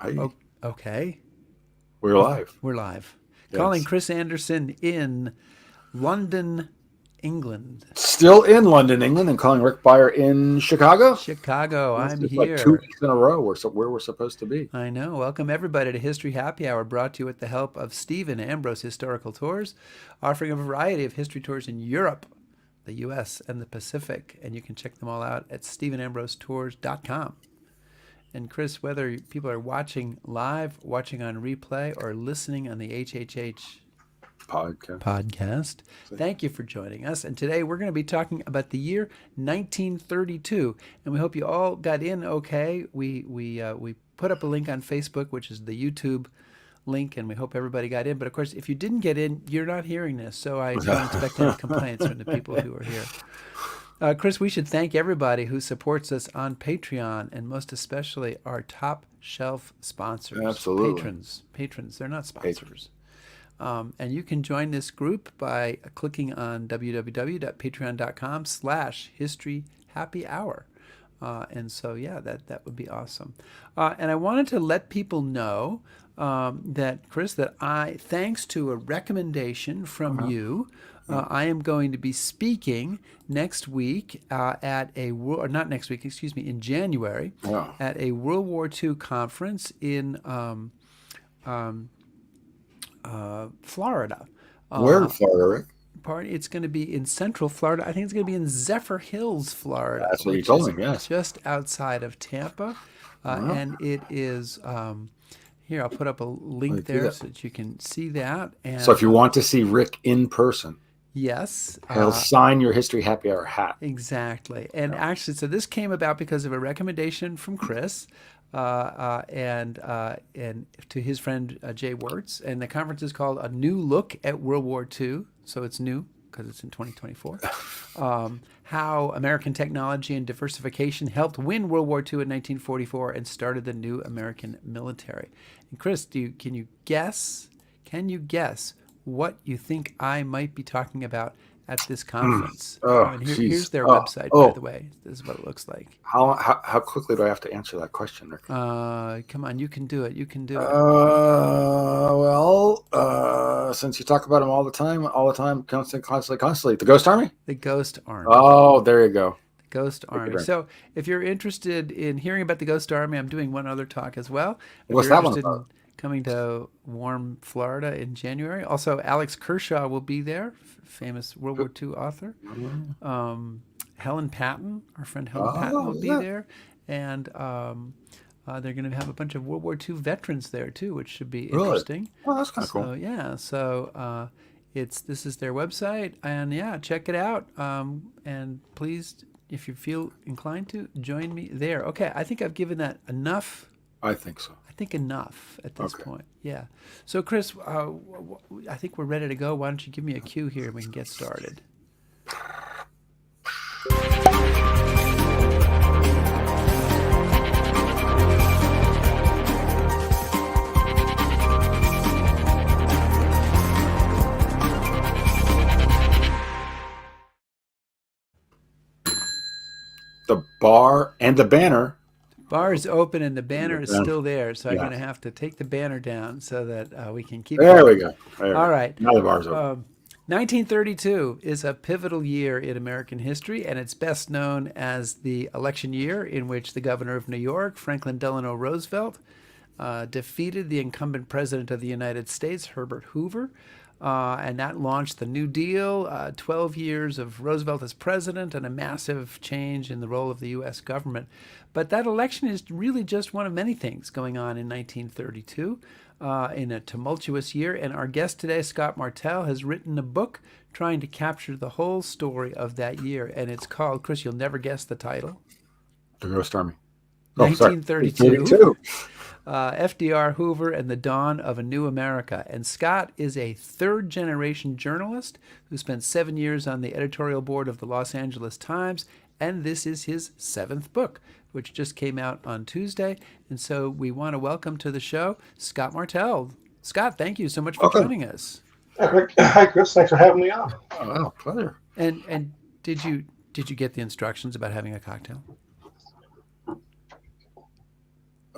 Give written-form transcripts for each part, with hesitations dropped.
Oh, okay. We're live. We're live. Calling Yes. Chris Anderson in London, England. Still in London, England, and calling Rick Byer in Chicago. Chicago, It's I'm just like 2 here. weeks in a row. Where we're supposed to be. I know. Welcome everybody to History Happy Hour, brought to you with the help of Stephen Ambrose Historical Tours, offering a variety of history tours in Europe, the U.S., and the Pacific. And you can check them all out at stephenambrosetours.com. And Chris, whether people are watching live, watching on replay, or listening on the HHH Podcast. podcast, thank you for joining us. And today we're going to be talking about the year 1932, and we hope you all got in okay. We put up a link on Facebook, which is the YouTube link, and we hope everybody got in. But of course, if you didn't get in, you're not hearing this, so I don't expect any complaints from the people who are here. Chris, we should thank everybody who supports us on Patreon, and most especially our top shelf sponsors. Absolutely. Patrons, they're not sponsors. And you can join this group by clicking on www.patreon.com/historyhappyhour. And so, yeah, that would be awesome. And I wanted to let people know that, Chris, thanks to a recommendation from you, I am going to be speaking next week in January, at a World War II conference in Florida. Where in Florida, Rick? It's going to be in Central Florida. I think it's going to be in Zephyr Hills, Florida. That's what you which told is me, yes. just outside of Tampa. And it is, here, I'll put up a link there so that you can see that. And So if you want to see Rick in person, yes, he'll sign your History Happy Hour hat. exactly. And actually, so this came about because of a recommendation from Chris and to his friend Jay Wirtz. And the conference is called A New Look at World War II. So it's new because it's in 2024. How American technology and diversification helped win World War II in 1944 and started the new American military. And Chris, can you guess what you think I might be talking about at this conference? And here's their website, by the way. This is what it looks like. How quickly do I have to answer that question, Rick? Come on, you can do it. You can do it. Since you talk about them all the time, constantly, the Ghost Army? The Ghost Army. Oh, there you go. Ghost Army. So if you're interested in hearing about the Ghost Army, I'm doing one other talk as well. What's that one about? In coming to warm Florida in January. Also, Alex Kershaw will be there, famous World War II author. Helen Patton, our friend Helen Patton, will be there. And they're going to have a bunch of World War II veterans there, too, which should be interesting. Well, that's kind of cool. So, yeah. So this is their website. And, yeah, check it out. And please, if you feel inclined to, join me there. Okay, I think I've given that enough. I think so. I think enough at this point. Yeah. So, Chris, I think we're ready to go. Why don't you give me a cue here and we can get started? The bar and the banner. Bar is open and the banner is still there, so I'm going to have to take the banner down so that we can keep There going. we go. All right. Now the bar's open. 1932 is a pivotal year in American history, and it's best known as the election year in which the governor of New York, Franklin Delano Roosevelt, defeated the incumbent president of the United States, Herbert Hoover. And that launched the New Deal, 12 years of Roosevelt as president, and a massive change in the role of the U.S. government. But that election is really just one of many things going on in 1932 in a tumultuous year. And our guest today, Scott Martelle, has written a book trying to capture the whole story of that year. And it's called, Chris, you'll never guess the title. The Ghost Army. 1932. FDR, Hoover, and the Dawn of a New America. And Scott is a third-generation journalist who spent 7 years on the editorial board of the Los Angeles Times, and this is his 7th book, which just came out on Tuesday. And so we want to welcome to the show Scott Martelle. Scott, thank you so much for joining us. Hi, Chris. Thanks for having me on. Oh, wow, pleasure. And did you get the instructions about having a cocktail?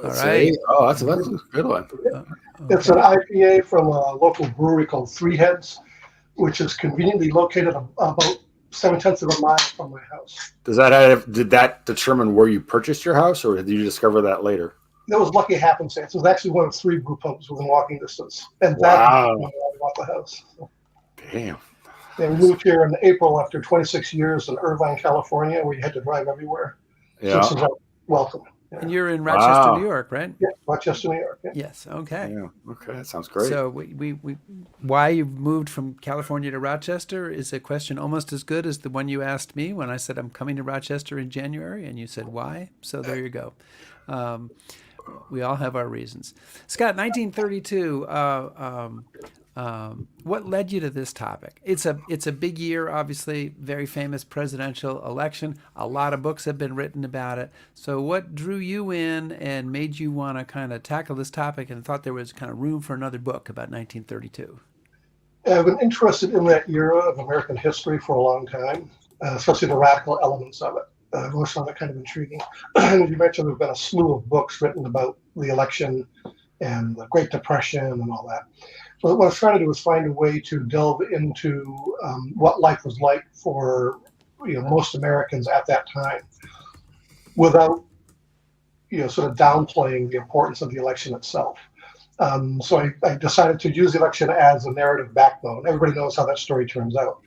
All See? right. Oh, that's a good one. It's an IPA from a local brewery called Three Heads, which is conveniently located about 7/10 of a mile from my house. Did that determine where you purchased your house, or did you discover that later? That was lucky happenstance. It was actually one of 3 brew pubs within walking distance, and Wow. that when I bought the house. Damn. And we moved here in April after 26 years in Irvine, California, where you had to drive everywhere. So Yeah. this is like welcome. And you're in Rochester, Wow. New York, right? Yeah, Rochester, New York. Yeah. Yes. Okay. Yeah. Okay, that sounds great. So why you've moved from California to Rochester is a question almost as good as the one you asked me when I said I'm coming to Rochester in January, and you said why. So there you go. We all have our reasons. Scott, 1932. What led you to this topic? It's a big year, obviously, very famous presidential election. A lot of books have been written about it. So what drew you in and made you want to kind of tackle this topic and thought there was kind of room for another book about 1932? I've been interested in that era of American history for a long time, especially the radical elements of it. I've always found that kind of intriguing. And as you mentioned, there have been a slew of books written about the election and the Great Depression and all that. So what I was trying to do was find a way to delve into what life was like for most Americans at that time, without sort of downplaying the importance of the election itself. So I decided to use the election as a narrative backbone. Everybody knows how that story turns out,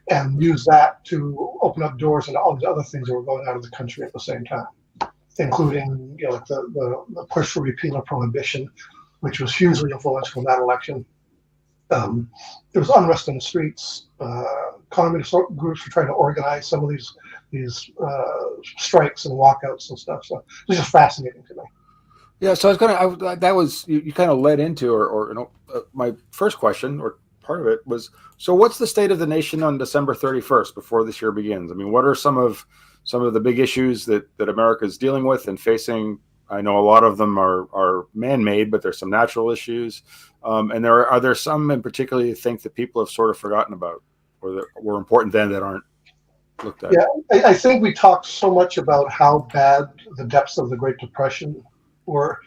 and use that to open up doors into all these other things that were going on in the country at the same time, including like the push for repeal of prohibition, which was hugely influential in that election. There was unrest in the streets. Communist groups were trying to organize some of these strikes and walkouts and stuff. So it was just fascinating to me. Yeah, so that was you kind of led into, or my first question, or part of it was, so what's the state of the nation on December 31st before this year begins? I mean, what are some of the big issues that America is dealing with and facing? I know a lot of them are man-made, but there's some natural issues, and are there some in particular you think that people have sort of forgotten about, or that were important then that aren't looked at? Yeah, I think we talked so much about how bad the depths of the Great Depression were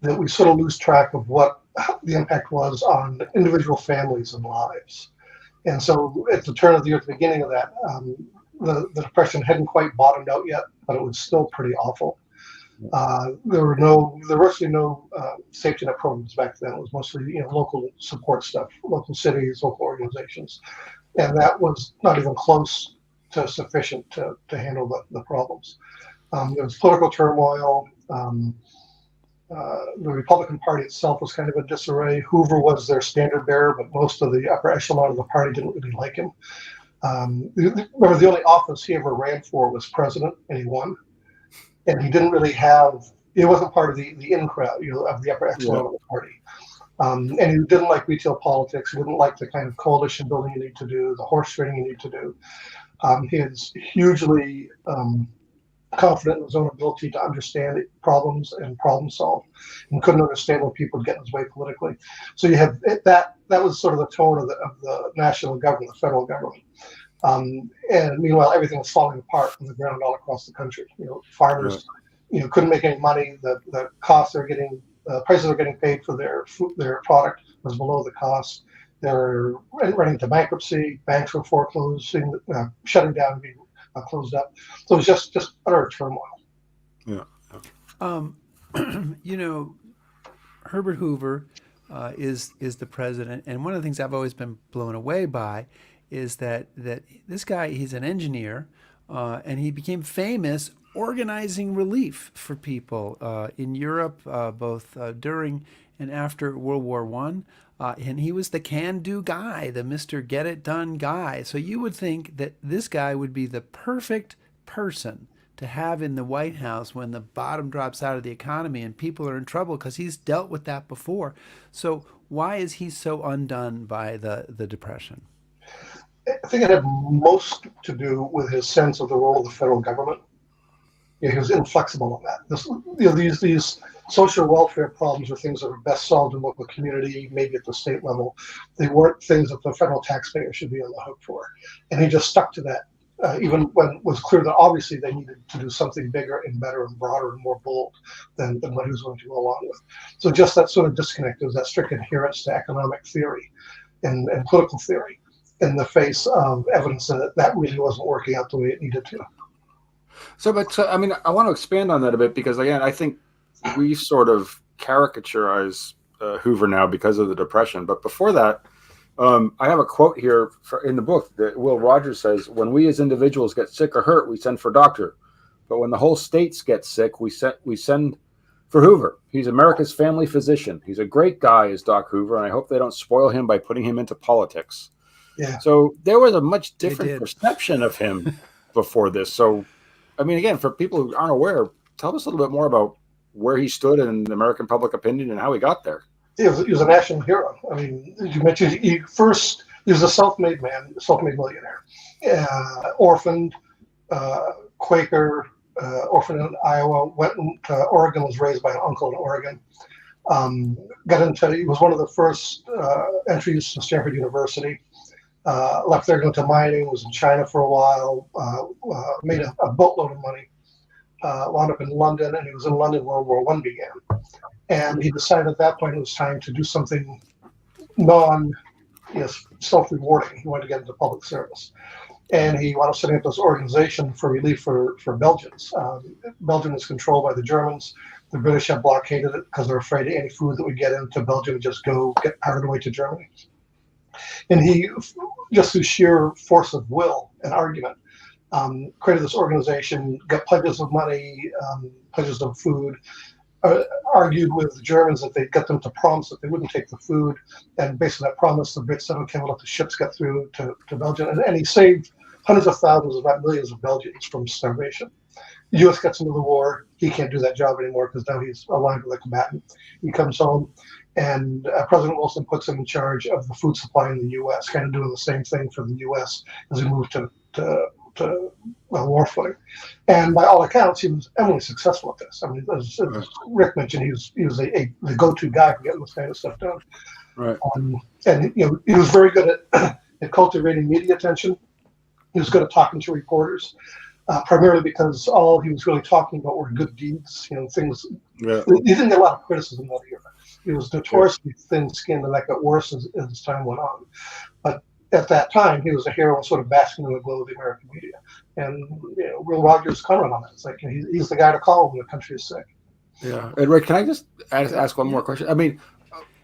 that we sort of lose track of what the impact was on individual families and lives. And so at the turn of the year, at the beginning of that, the Depression hadn't quite bottomed out yet, but it was still pretty awful. There were virtually no safety net programs back then. It was mostly local support stuff, local cities, local organizations, and that was not even close to sufficient to handle the problems. There was political turmoil. The Republican Party itself was kind of in disarray. Hoover was their standard bearer, but most of the upper echelon of the party didn't really like him. Remember, the only office he ever ran for was president, and he won. And he didn't really he wasn't part of the in crowd, of the upper echelon of the party. And he didn't like retail politics. He didn't like the kind of coalition building you need to do, the horse trading you need to do. He is hugely confident in his own ability to understand problems and problem solve, and couldn't understand when people would get in his way politically. So you have that was sort of the tone of the national government, the federal government. And meanwhile, everything was falling apart on the ground all across the country. Farmers, couldn't make any money. The costs they're getting, prices they're getting paid for their product was below the cost. They're running into bankruptcy. Banks were foreclosing, shutting down, being closed up. So it was just utter turmoil. Yeah. Herbert Hoover is the president, and one of the things I've always been blown away by is that this guy, he's an engineer, and he became famous organizing relief for people in Europe, both during and after World War I. And he was the can-do guy, the Mr. Get-it-done guy. So you would think that this guy would be the perfect person to have in the White House when the bottom drops out of the economy and people are in trouble, because he's dealt with that before. So why is he so undone by the Depression? I think it had most to do with his sense of the role of the federal government. He was inflexible on that. These social welfare problems are things that are best solved in local community, maybe at the state level. They weren't things that the federal taxpayer should be on the hook for. And he just stuck to that even when it was clear that obviously they needed to do something bigger and better and broader and more bold than what he was going to go along with. So just that sort of disconnect is that strict adherence to economic theory and political theory in the face of evidence that really wasn't working out the way it needed to. So, I mean, I want to expand on that a bit because, again, I think we sort of caricaturize Hoover now because of the Depression. But before that, I have a quote here in the book that Will Rogers says, "When we as individuals get sick or hurt, we send for doctor. But when the whole states get sick, we send for Hoover. He's America's family physician. He's a great guy, is Doc Hoover, and I hope they don't spoil him by putting him into politics." Yeah. So there was a much different perception of him before this. So, I mean, again, for people who aren't aware, tell us a little bit more about where he stood in American public opinion and how he got there. He was a national hero. I mean, you mentioned he was a self-made man, self-made millionaire, orphaned, Quaker, orphaned in Iowa, went to Oregon, was raised by an uncle in Oregon. He was one of the first entries to Stanford University. Left there, going to mining, was in China for a while, made a boatload of money, wound up in London, and he was in London when World War I began. And he decided at that point it was time to do something self-rewarding. He wanted to get into public service. And he wound up setting up this organization for relief for Belgians. Belgium was controlled by the Germans. The British had blockaded it because they're afraid any food that would get into Belgium would just get pounded away to Germany. And he, just through sheer force of will and argument, created this organization, got pledges of money, pledges of food, argued with the Germans that they'd get them to promise that they wouldn't take the food. And based on that promise, the Brits said, okay, we'll let the ships get through to Belgium. And he saved hundreds of thousands, if not millions of Belgians from starvation. The U.S. gets into the war. He can't do that job anymore because now he's aligned with a combatant. He comes home, and President Wilson puts him in charge of the food supply in the U.S., kind of doing the same thing for the U.S. as he moved to war footing. And by all accounts, he was eminently successful at this. I mean, as Rick mentioned, he was the go-to guy for getting this kind of stuff done. Right. And he was very good at cultivating media attention. He was good at talking to reporters. Primarily because all he was really talking about were good deeds, things. Yeah. He didn't get a lot of criticism that year. He was notoriously thin-skinned, and that got worse as time went on. But at that time, he was a hero and sort of basking in the glow of the American media. And Will Rogers commented on that. It's like he's the guy to call when the country is sick. Yeah. And Rick, can I just ask one more question? I mean,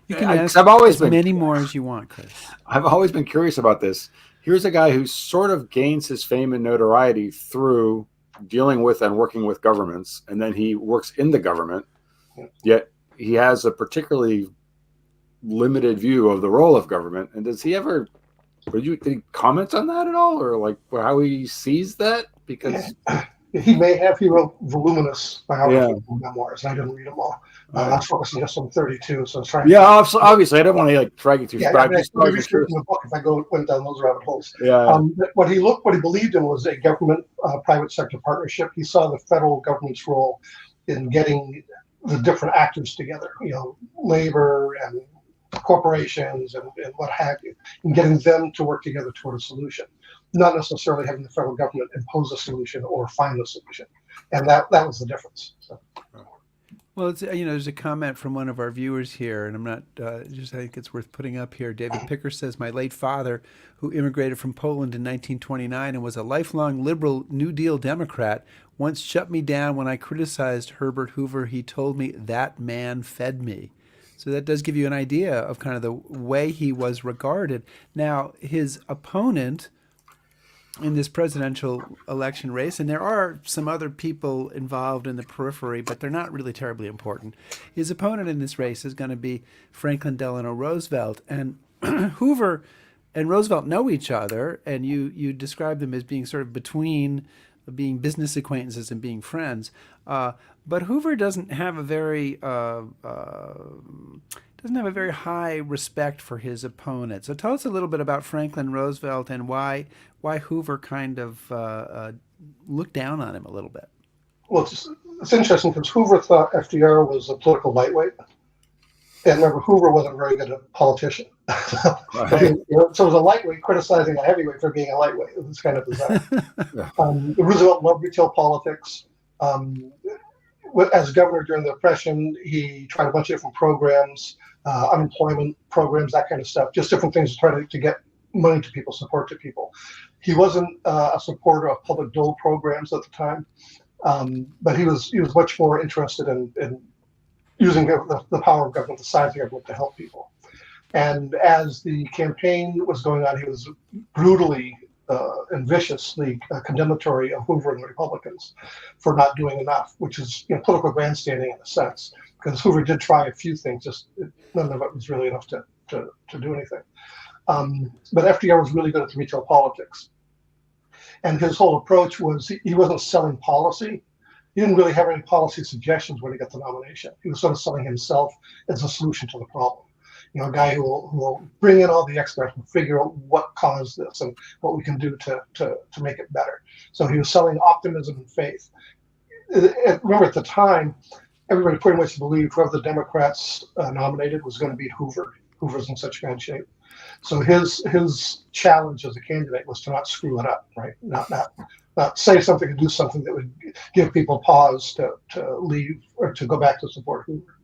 you can ask many more as you want, Chris. I've always been curious about this. Here's a guy who sort of gains his fame and notoriety through dealing with and working with governments, and then he works in the government, yet he has a particularly limited view of the role of government. And did he comment on that at all, or like how he sees that? Because he may have. He wrote voluminous biographical memoirs. I didn't read them all. I was focusing just on 32, so I was trying. Yeah, obviously, I don't want to drag you through. Yeah, in the book if I went down those rabbit holes. Yeah. What he believed in was a government private sector partnership. He saw the federal government's role in getting the different actors together. Labor and corporations and what have you, and getting them to work together toward a solution. Not necessarily having the federal government impose a solution or find a solution, and that was the difference. So. Well, it's there's a comment from one of our viewers here, and I'm not I think it's worth putting up here. David Picker says, "My late father, who immigrated from Poland in 1929 and was a lifelong liberal New Deal Democrat, once shut me down when I criticized Herbert Hoover. He told me that man fed me." So that does give you an idea of kind of the way he was regarded. Now, his opponent in this presidential election race, and there are some other people involved in the periphery, but they're not really terribly important. His opponent in this race is going to be Franklin Delano Roosevelt. And Hoover and Roosevelt know each other, and you describe them as being sort of between being business acquaintances and being friends. But Hoover doesn't have a very high respect for his opponent. So tell us a little bit about Franklin Roosevelt and why Hoover kind of looked down on him a little bit. Well, it's interesting because Hoover thought FDR was a political lightweight. And remember, Hoover wasn't very good at politician. Right. So it was a lightweight criticizing a heavyweight for being a lightweight. It was kind of bizarre. Yeah. Roosevelt loved retail politics. Um, as governor during the Depression, he tried a bunch of different programs, unemployment programs, that kind of stuff, just different things to try to get money to people, support to people. He wasn't a supporter of public dole programs at the time, but he was much more interested in using the power of government, the size of government, to help people. And as the campaign was going on, he was brutally and viciously condemnatory of Hoover and the Republicans for not doing enough, which is political grandstanding in a sense, because Hoover did try a few things, just none of it was really enough to do anything. But FDR was really good at the retail politics. And his whole approach was he wasn't selling policy. He didn't really have any policy suggestions when he got the nomination. He was sort of selling himself as a solution to the problem. A guy who will bring in all the experts and figure out what caused this and what we can do to make it better. So he was selling optimism and faith. Remember, at the time, everybody pretty much believed whoever the Democrats nominated was going to beat Hoover. Hoover's in such bad shape. So his challenge as a candidate was to not screw it up, right? Not say something and do something that would give people pause to leave or to go back to support Hoover.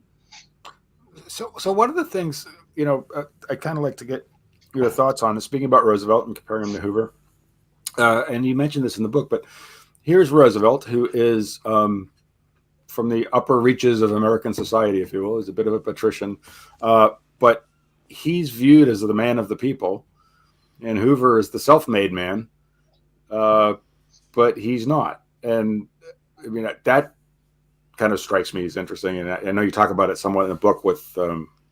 So one of the things, I kind of like to get your thoughts on is speaking about Roosevelt and comparing him to Hoover. And you mentioned this in the book, but here's Roosevelt, who is from the upper reaches of American society, if you will. He's a bit of a patrician, but he's viewed as the man of the people, and Hoover is the self-made man, but he's not. And I mean, that kind of strikes me as interesting. And I know you talk about it somewhat in the book with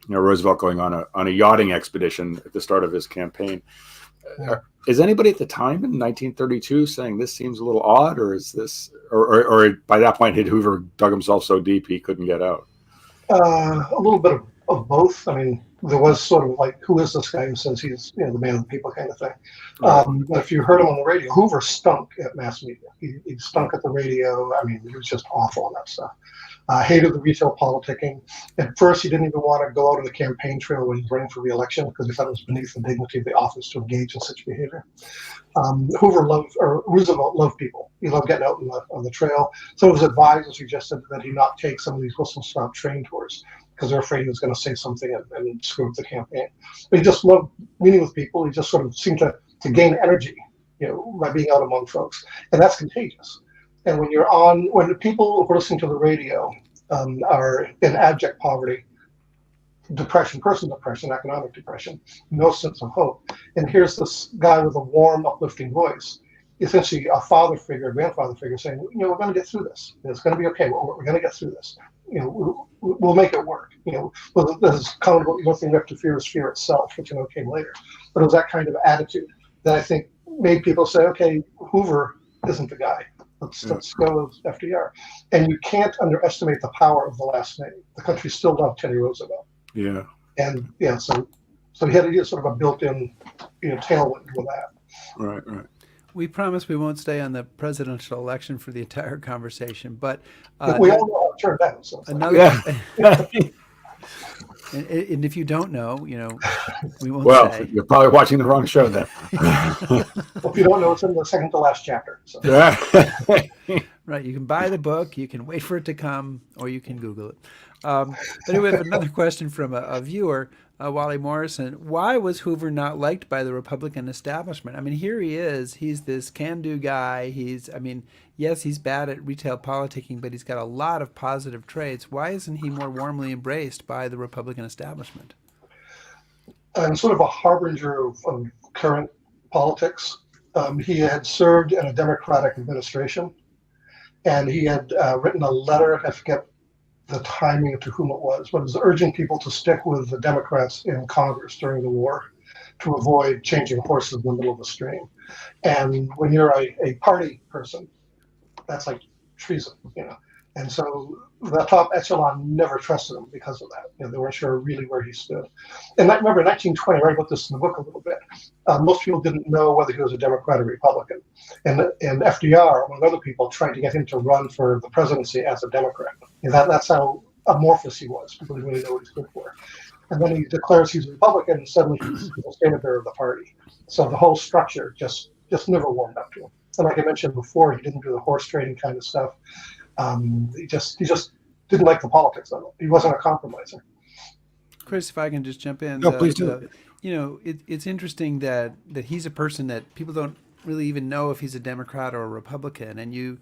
Roosevelt going on a yachting expedition at the start of his campaign. Is anybody at the time in 1932 saying this seems a little odd, or is this, or by that point had Hoover dug himself so deep he couldn't get out? A little bit of both. I mean, there was sort of like, who is this guy who says he's the man of the people kind of thing. But if you heard him on the radio, Hoover stunk at mass media. He stunk at the radio. I mean, he was just awful on that stuff. Hated the retail politicking. At first, he didn't even want to go out on the campaign trail when he was running for re-election because he thought it was beneath the dignity of the office to engage in such behavior. Roosevelt loved people. He loved getting out on the trail. Some of his advisors suggested that he not take some of these whistle-stop train tours because they're afraid he was going to say something and screw up the campaign. But he just loved meeting with people. He just sort of seemed to gain energy, by being out among folks, and that's contagious. And when the people who are listening to the radio are in abject poverty, depression, personal depression, economic depression, no sense of hope, and here's this guy with a warm, uplifting voice, essentially a father figure, a grandfather figure, saying, we're going to get through this. It's going to be okay. We're going to get through this. We'll make it work. This is kind of the only thing we have to fear is fear itself, which came later. But it was that kind of attitude that I think made people say, okay, Hoover isn't the guy. Let's go with FDR. And you can't underestimate the power of the last name. The country still loved Teddy Roosevelt. Yeah. And so he had sort of a built-in tailwind with that. Right. We promise we won't stay on the presidential election for the entire conversation, but we all know how it turned out. So and if you don't know, we won't say. Well, you're probably watching the wrong show then. Well, if you don't know, it's in the second to last chapter. So. Yeah. Right. You can buy the book, you can wait for it to come, or you can Google it. But anyway, we have another question from a viewer, Wally Morrison. Why was Hoover not liked by the Republican establishment? I mean, here he is. He's this can-do guy. Yes, he's bad at retail politicking, but he's got a lot of positive traits. Why isn't he more warmly embraced by the Republican establishment? And sort of a harbinger of current politics. He had served in a Democratic administration, and he had written a letter, I forget the timing to whom it was, but it was urging people to stick with the Democrats in Congress during the war to avoid changing horses in the middle of the stream. And when you're a party person, that's like treason, And so the top echelon never trusted him because of that. They weren't sure really where he stood. And I remember in 1920, I write about this in the book a little bit, most people didn't know whether he was a Democrat or Republican. And FDR, among other people, tried to get him to run for the presidency as a Democrat. And that's how amorphous he was. People didn't really know what he's good for. And then he declares he's a Republican, and suddenly he's the standard bearer of the party. So the whole structure just never warmed up to him. And like I mentioned before, he didn't do the horse trading kind of stuff. He just didn't like the politics of it. He wasn't a compromiser. Chris, if I can just jump in. No, please do. It's interesting that he's a person that people don't really even know if he's a Democrat or a Republican, and you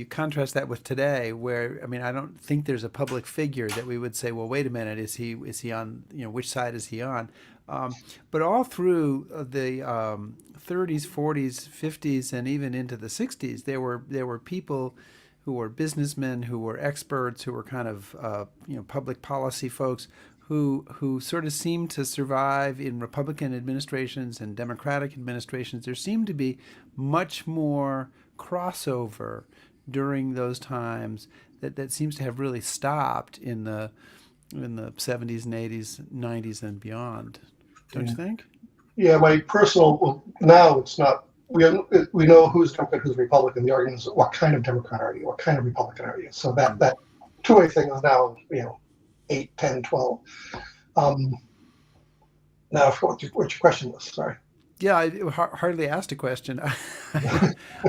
contrast that with today, where I don't think there's a public figure that we would say, well, wait a minute, is he on, which side is he on? But all through the 30s, 40s, 50s, and even into the 60s, there were people who were businessmen, who were experts, who were kind of public policy folks who sort of seemed to survive in Republican administrations and Democratic administrations. There seemed to be much more crossover during those times that seems to have really stopped in the 70s and 80s, 90s and beyond. Don't you think? Yeah, my personal, well, now it's not, we know who's Democrat, who's Republican. The argument is, what kind of Democrat are you? What kind of Republican are you? So that two-way thing is now, 8, 10, 12. Now I forgot what your question was, sorry. Yeah, I hardly asked a question.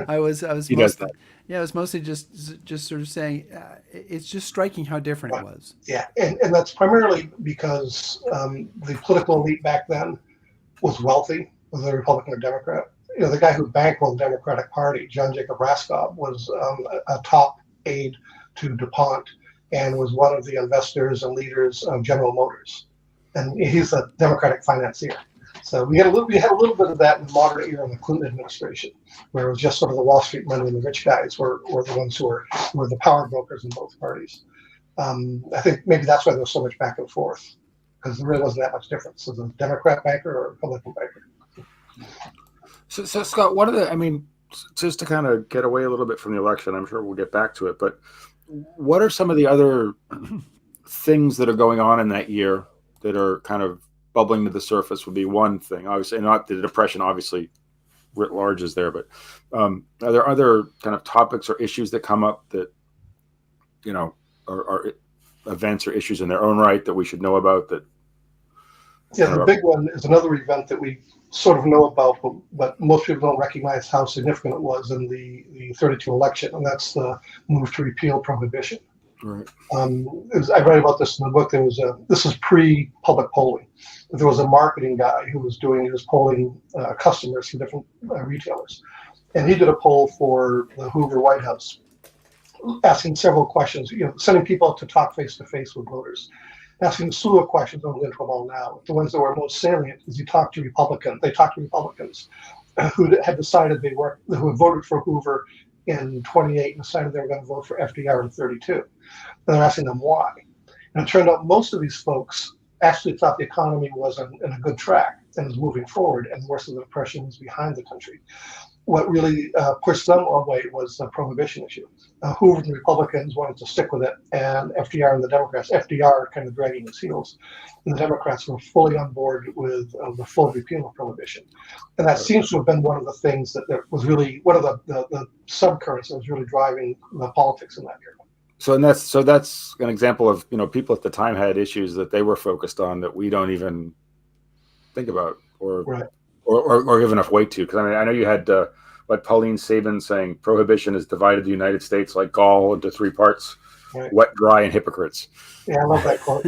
I was He does that. Yeah, I was mostly just sort of saying it's just striking how different it was. Yeah, and that's primarily because the political elite back then was wealthy, whether they're Republican or Democrat. The guy who bankrolled the Democratic Party, John Jacob Raskob, was a top aide to DuPont and was one of the investors and leaders of General Motors. And he's a Democratic financier. So we had a little bit of that in the modern era of the Clinton administration, where it was just sort of the Wall Street money and the rich guys were the ones who were the power brokers in both parties. I think maybe that's why there was so much back and forth, because there really wasn't that much difference. Was it a Democrat banker or a Republican banker? So Scott, what are the, just to kind of get away a little bit from the election, I'm sure we'll get back to it, but what are some of the other things that are going on in that year that are kind of bubbling to the surface? Would be one thing, obviously, not the Depression, obviously, writ large is there, but are there other kind of topics or issues that come up that, are events or issues in their own right that we should know about? That the big one is another event that we sort of know about, but most people don't recognize how significant it was in the 32 election, and that's the move to repeal prohibition. Right. I write about this in the book. This is pre-public polling. There was a marketing guy who was polling customers from different retailers, and he did a poll for the Hoover White House, asking several questions. Sending people out to talk face to face with voters, asking a slew of questions. I'm going to go all now. The ones that were most salient is they talked to Republicans who had decided who had voted for Hoover in 28 and decided they were going to vote for FDR in 32. And they're asking them why. And it turned out most of these folks actually thought the economy was in a good track and was moving forward, and the worst of the Depression was behind the country. What really pushed them away was the prohibition issue. Hoover and the Republicans wanted to stick with it, and FDR and the Democrats, FDR kind of dragging his heels, and the Democrats were fully on board with the full repeal of prohibition. And that seems to have been one of the things that was really one of the subcurrents that was really driving the politics in that era. So that's an example of, people at the time had issues that they were focused on that we don't even think about or give enough weight to. Because I know you had Pauline Sabin saying prohibition has divided the United States like gall into 3 parts: right. Wet, dry, and hypocrites. Yeah, I love that quote.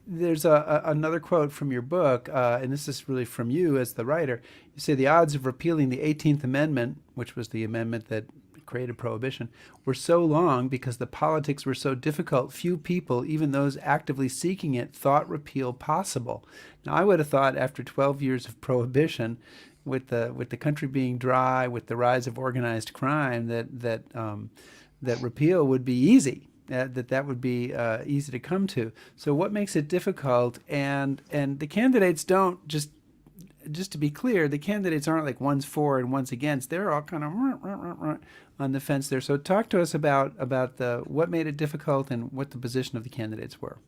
There's another quote from your book, and this is really from you as the writer. You say the odds of repealing the 18th Amendment, which was the amendment that created prohibition, were so long because the politics were so difficult. Few people, even those actively seeking it, thought repeal possible. Now, I would have thought after 12 years of prohibition, with the country being dry, with the rise of organized crime, that repeal would be easy. That would be easy to come to. So what makes it difficult? And the candidates don't just to be clear, the candidates aren't like one's for and one's against. They're all kind of on the fence there. So talk to us about what made it difficult and what the position of the candidates were.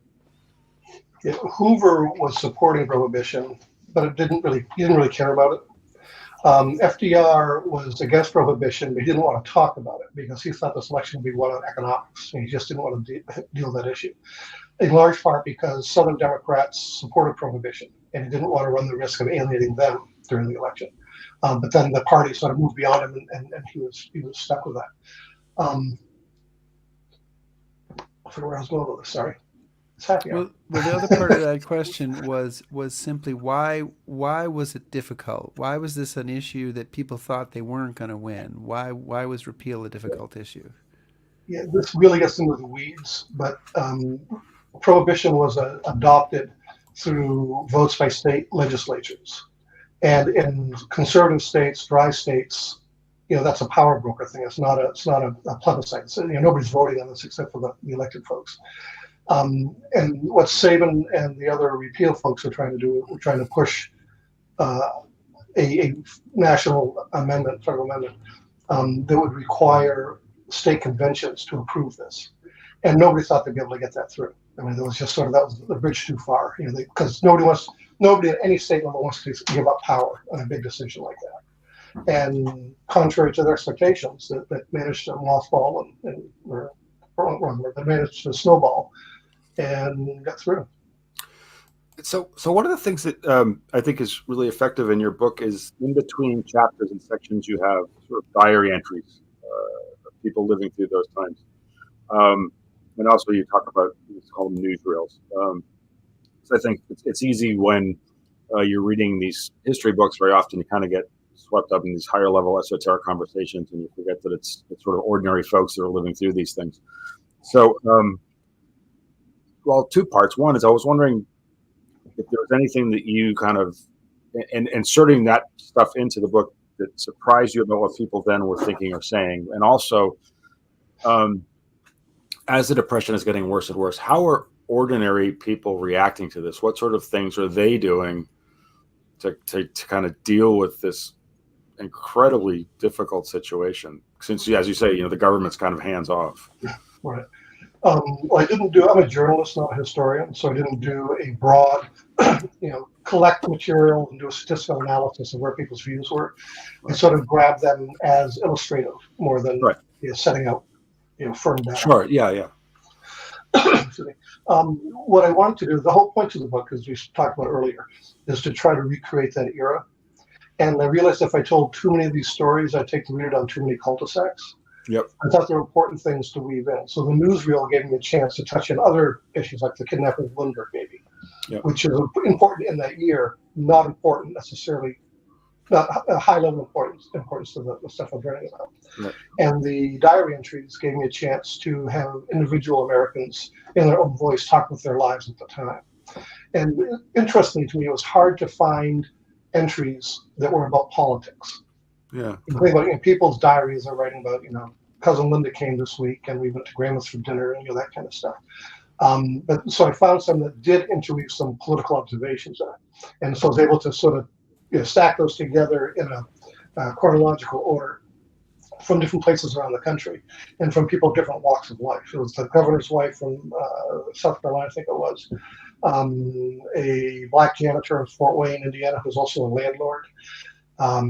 Yeah, Hoover was supporting prohibition, but he didn't really care about it. FDR was against prohibition, but he didn't want to talk about it because he thought this election would be won on economics, and he just didn't want to deal with that issue. In large part because Southern Democrats supported prohibition, and he didn't want to run the risk of alienating them during the election. But then the party sort of moved beyond him, and he was stuck with that. I forget where I was going with this. Sorry. It's happy hour. Well, the other part of that question was simply why was it difficult? Why was this an issue that people thought they weren't going to win? Why was repeal a difficult issue? Yeah, this really gets into the weeds, but prohibition was adopted through votes by state legislatures, and in conservative states, dry states, that's a power broker thing. It's not a plebiscite. So, nobody's voting on this except for the elected folks. And what Sabin and the other repeal folks are trying to do, we're trying to push a national amendment, federal amendment, that would require state conventions to approve this. And nobody thought they'd be able to get that through. I mean, there was just that was the bridge too far, because nobody at any state level wants to give up power on a big decision like that. And contrary to their expectations, that managed to mothball they managed to snowball and got through. So one of the things that I think is really effective in your book is in between chapters and sections, you have sort of diary entries of people living through those times. And also you talk about, it's called newsreels. So I think it's easy when you're reading these history books, very often you kind of get swept up in these higher level esoteric conversations and you forget that it's sort of ordinary folks that are living through these things. So, well, two parts. One is I was wondering if there was anything that you kind of, and inserting that stuff into the book that surprised you about what people then were thinking or saying. And also, as the Depression is getting worse and worse, how are ordinary people reacting to this? What sort of things are they doing to kind of deal with this incredibly difficult situation? Since, as you say, the government's kind of hands off. Right. Well, I'm a journalist, not a historian, so I didn't do a broad, collect material and do a statistical analysis of where people's views were. I sort of grabbed them as illustrative more than setting out, firm data. Sure. Yeah. What I wanted to do, the whole point of the book, as we talked about earlier, is to try to recreate that era. And I realized if I told too many of these stories, I'd take the reader down too many cul-de-sacs. Yep. I thought there were important things to weave in. So the newsreel gave me a chance to touch on other issues like the kidnapping of Lindbergh baby, which is important in that year, not important necessarily, not a high level importance to the stuff I'm writing about. Right. And the diary entries gave me a chance to have individual Americans in their own voice talk with their lives at the time. And interestingly to me, it was hard to find entries that were about politics. Yeah. You think about people's diaries are writing about, cousin Linda came this week and we went to grandma's for dinner and that kind of stuff. But so I found some that did interweave some political observations in it. And so I was able to sort of stack those together in a chronological order from different places around the country and from people of different walks of life. It was the governor's wife from South Carolina, I think it was, a black janitor in Fort Wayne, Indiana, who's also a landlord, a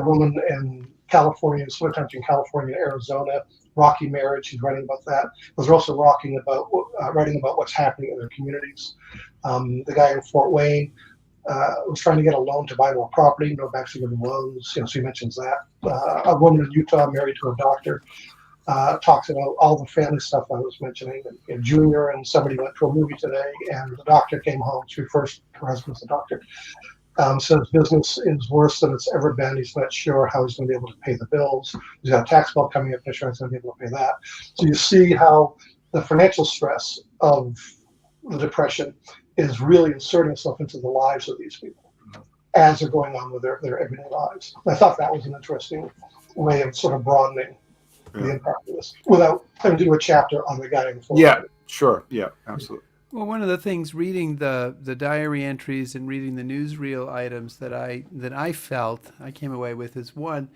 woman in California, sometimes in California, Arizona, rocky marriage. She's writing about that. They're also writing about what's happening in their communities. The guy in Fort Wayne was trying to get a loan to buy more property. No banks are giving loans. So he mentions that. A woman in Utah married to a doctor talks about all the family stuff I was mentioning. And Junior and somebody went to a movie today, and the doctor came home. She refers to her husband as the doctor. Says business is worse than it's ever been. He's not sure how he's going to be able to pay the bills. He's got a tax bill coming up. Not sure he's going to be able to pay that. So you see how the financial stress of the Depression is really inserting itself into the lives of these people as they're going on with their everyday lives. I thought that was an interesting way of sort of broadening the impact of this without having to do a chapter on the guy in the phone. Yeah, sure. Yeah, absolutely. Well, one of the things reading the diary entries and reading the newsreel items that I felt I came away with is one,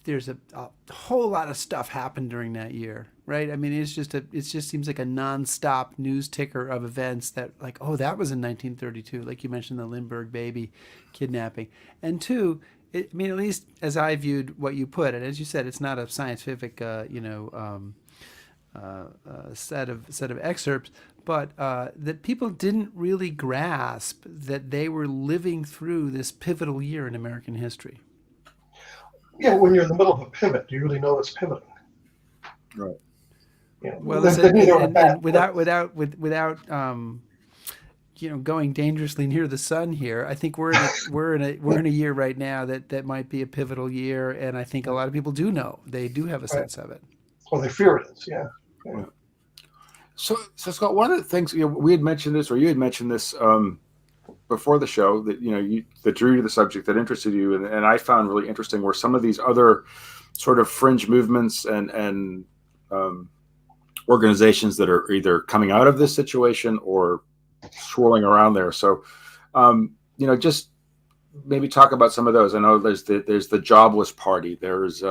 there's a whole lot of stuff happened during that year, right? I mean, it just seems like a nonstop news ticker of events that that was in 1932, like you mentioned the Lindbergh baby kidnapping, and two, I mean, at least as I viewed what you put, and as you said, it's not a scientific, set of excerpts, but that people didn't really grasp that they were living through this pivotal year in American history. Yeah, when you're in the middle of a pivot, do you really know it's pivoting? Right. You know, Well, then, listen, then you're on a and bad without going dangerously near the sun here, I think we're in a year right now that might be a pivotal year, and I think a lot of people do know. They do have a right. sense of it. Well, they fear it is. Yeah. Yeah. So Scott, one of the things we had mentioned this, or you had mentioned this before the show, that that drew you to the subject, that interested you, and I found really interesting, were some of these other sort of fringe movements and organizations that are either coming out of this situation or swirling around there. So, just maybe talk about some of those. I know there's the Jobless Party. There's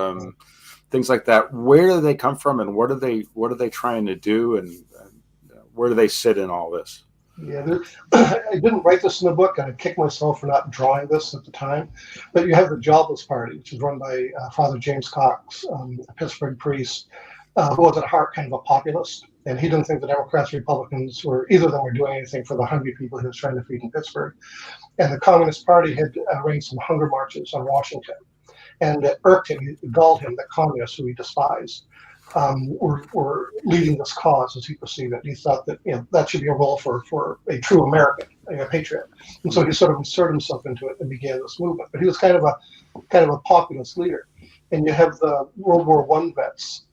things like that. Where do they come from, and what are they trying to do, and where do they sit in all this? Yeah, I didn't write this in the book, and I kicked myself for not drawing this at the time. But you have the Jobless Party, which is run by Father James Cox, a Pittsburgh priest, who was at heart kind of a populist. And he didn't think the Democrats, Republicans either of them were doing anything for the hungry people he was trying to feed in Pittsburgh. And the Communist Party had arranged some hunger marches on Washington. And it irked him, it galled him that communists, who he despised, were leading this cause as he perceived it. He thought that that should be a role for a true American, a patriot. And so he sort of inserted himself into it and began this movement. But he was kind of a populist leader. And you have the World War I vets.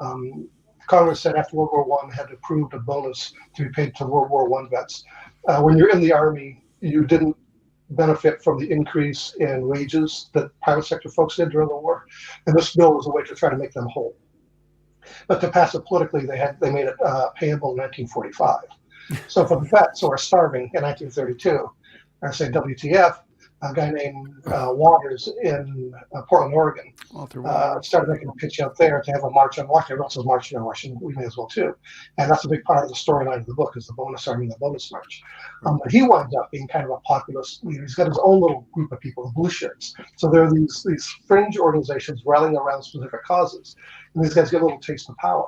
Congress said after World War I had approved a bonus to be paid to World War I vets. When you're in the Army, you didn't benefit from the increase in wages that private sector folks did during the war. And this bill was a way to try to make them whole. But to pass it politically, they made it payable in 1945. So for the vets who are starving in 1932, I say WTF, a guy named Waters in Portland, Oregon, started making a pitch out there to have a march on Washington. Everyone else was marching on Washington. We may as well too. And that's a big part of the storyline of the book, is the bonus army and the bonus march. But he winds up being kind of a populist leader. He's got his own little group of people, the blue shirts. So there are these fringe organizations rallying around specific causes. And these guys get a little taste of power.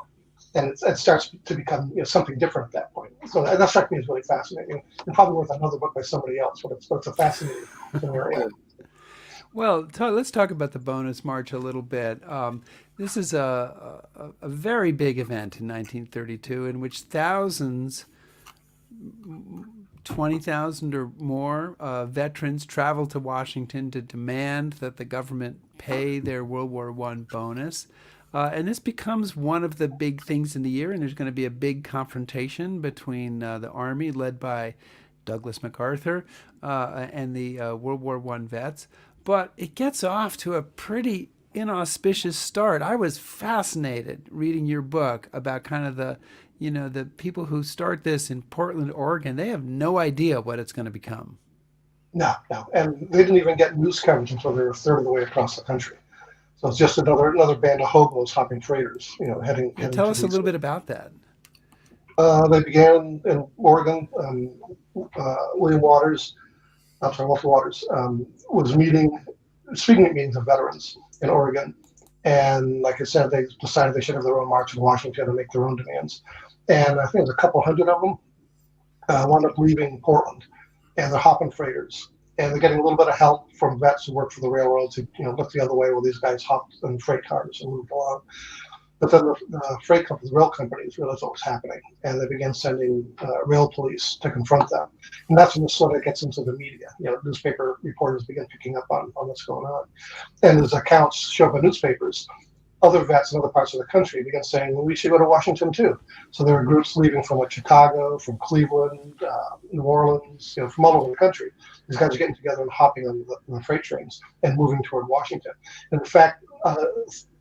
And it starts to become something different at that point. So that struck me as really fascinating, and probably worth another book by somebody else. But it's a fascinating scenario. Well, let's talk about the bonus march a little bit. This is a very big event in 1932 in which thousands, 20,000 or more veterans traveled to Washington to demand that the government pay their World War I bonus. And this becomes one of the big things in the year, and there's going to be a big confrontation between the Army, led by Douglas MacArthur, and the World War I vets. But it gets off to a pretty inauspicious start. I was fascinated reading your book about kind of the people who start this in Portland, Oregon. They have no idea what it's going to become. No. And they didn't even get news coverage until they were a third of the way across the country. So it's just another band of hobos hopping freighters, heading. Tell us a little bit about that. They began in Oregon. Walter Waters, was speaking at meetings of veterans in Oregon. And like I said, they decided they should have their own march in Washington and make their own demands. And I think there's a couple hundred of them wound up leaving Portland, and they're hopping freighters. And they're getting a little bit of help from vets who work for the railroads who look the other way while these guys hopped in freight cars and moved along. But then the rail companies realized what was happening, and they began sending rail police to confront them. And that's when this sort of gets into the media. Newspaper reporters begin picking up on what's going on. And as accounts show up in newspapers, other vets in other parts of the country began saying, well, we should go to Washington too. So there were groups leaving from Chicago, from Cleveland, New Orleans, from all over the country. These guys are getting together and hopping on the freight trains and moving toward Washington. And in fact,